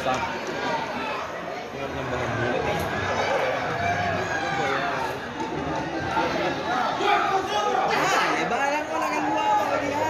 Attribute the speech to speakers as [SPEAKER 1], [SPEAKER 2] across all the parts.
[SPEAKER 1] susah. Ingat nyambahan dulu.
[SPEAKER 2] Barang ko lang ang luwa mo kaya.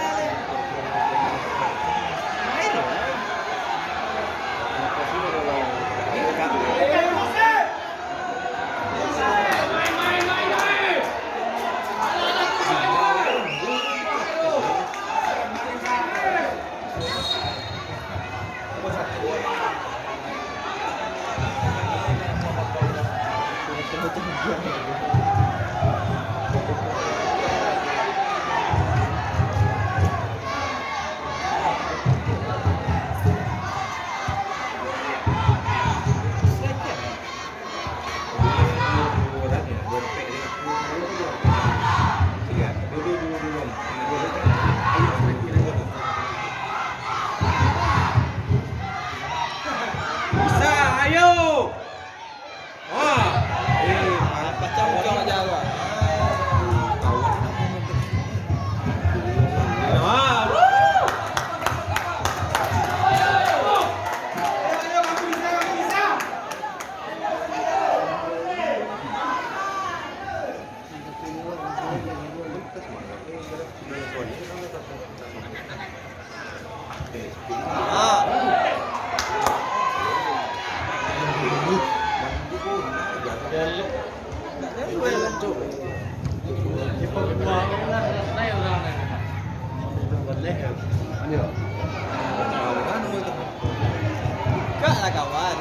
[SPEAKER 2] Enggak lah kawan.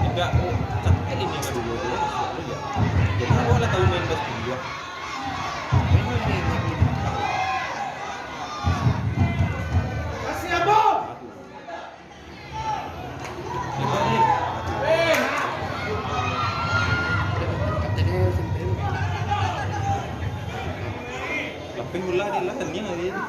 [SPEAKER 1] Tidak, capek ini nggak dulu ya. Jadi aku lah tahu main basket juga.
[SPEAKER 3] Kasih Abo. Lapin bola di lahannya hari ini.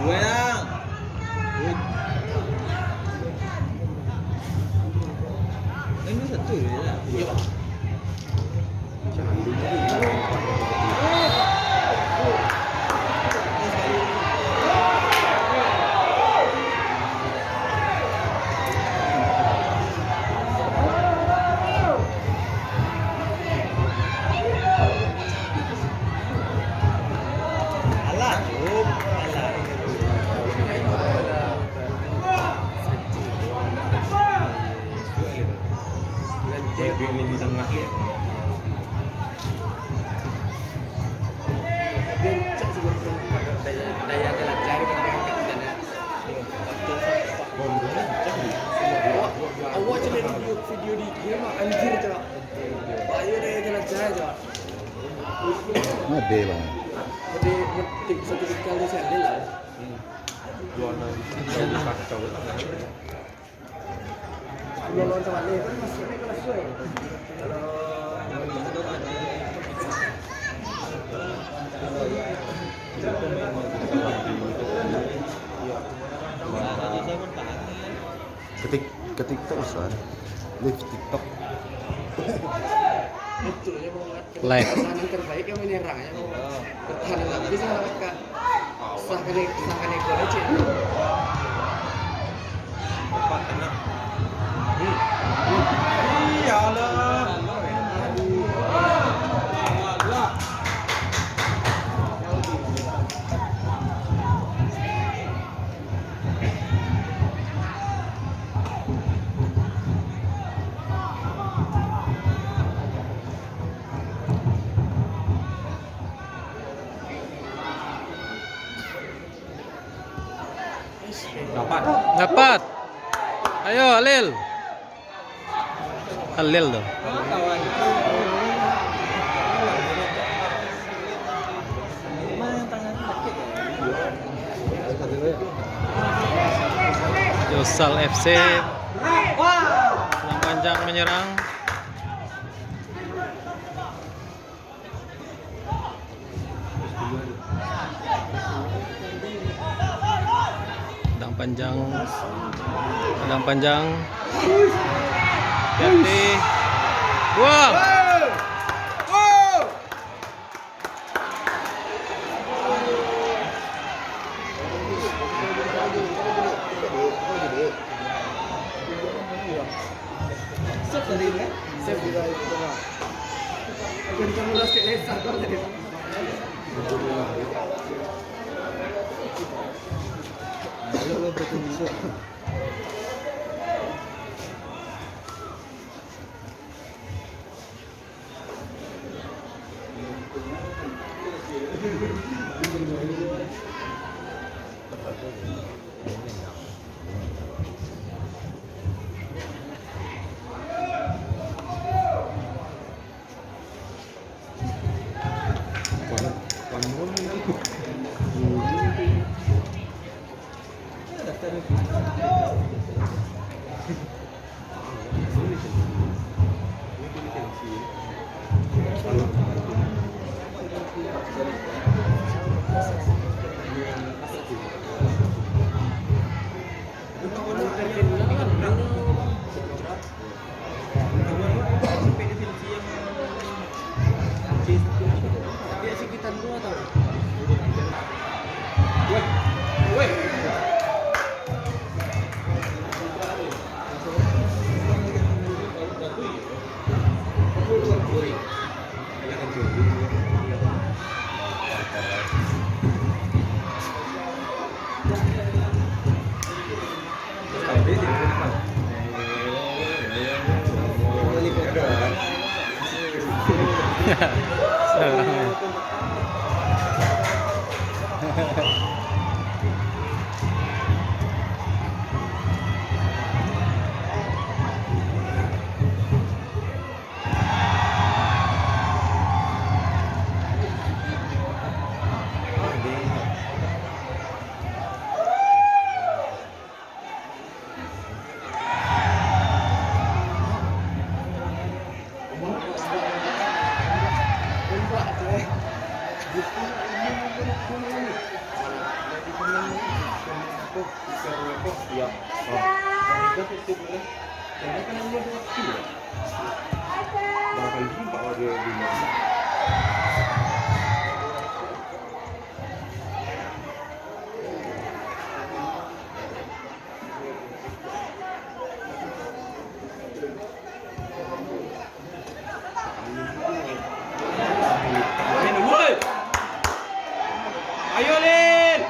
[SPEAKER 2] Gue yang. Ini satu ya. Iya.
[SPEAKER 1] Ini di tengah ya.
[SPEAKER 3] Daya jalan jari kan awak cakap video di dia mah anjir cakap. Ayo daya jalan jari cakap.
[SPEAKER 4] Ada bang.
[SPEAKER 3] Jadi ngetik satu kali saya lah.
[SPEAKER 1] Jualan kacau banget.
[SPEAKER 3] Lawan sama dia kan masih naik kelas gue.
[SPEAKER 4] Ketik terus kan. Live TikTok.
[SPEAKER 3] Betul ya mau
[SPEAKER 4] Like.
[SPEAKER 3] pertahanan terbaik yang menyerang ya mau pertahanan tak bisa mereka sahkan ekor aja.
[SPEAKER 1] Empat enak. Iyalah. Dapat.
[SPEAKER 4] Ngap.
[SPEAKER 5] Ayo, Halil. Halil tuh.
[SPEAKER 2] Oh, kawan. Mana yang tangannya sakit ya?
[SPEAKER 5] Josal FC.
[SPEAKER 2] Wah.
[SPEAKER 5] Yang panjang menyerang. Tenang panjang. Hati. Wah.
[SPEAKER 2] Save tadi kan?
[SPEAKER 3] Save juga itu mah. Kencang udah kayak lesar kok tadi.
[SPEAKER 2] Lo berkunjung.
[SPEAKER 1] Ayo Lin.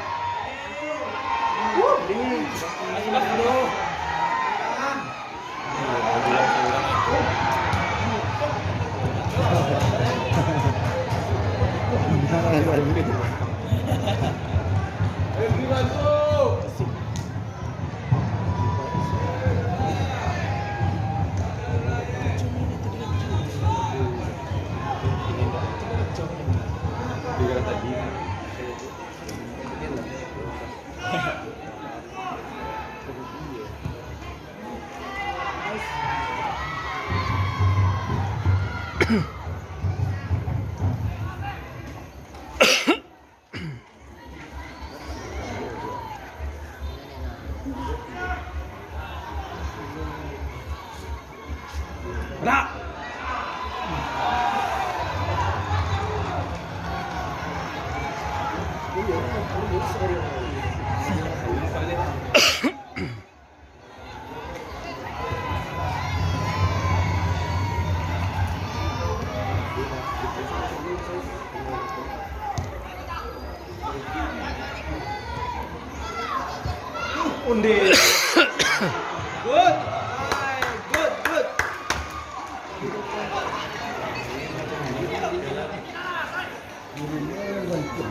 [SPEAKER 2] Good.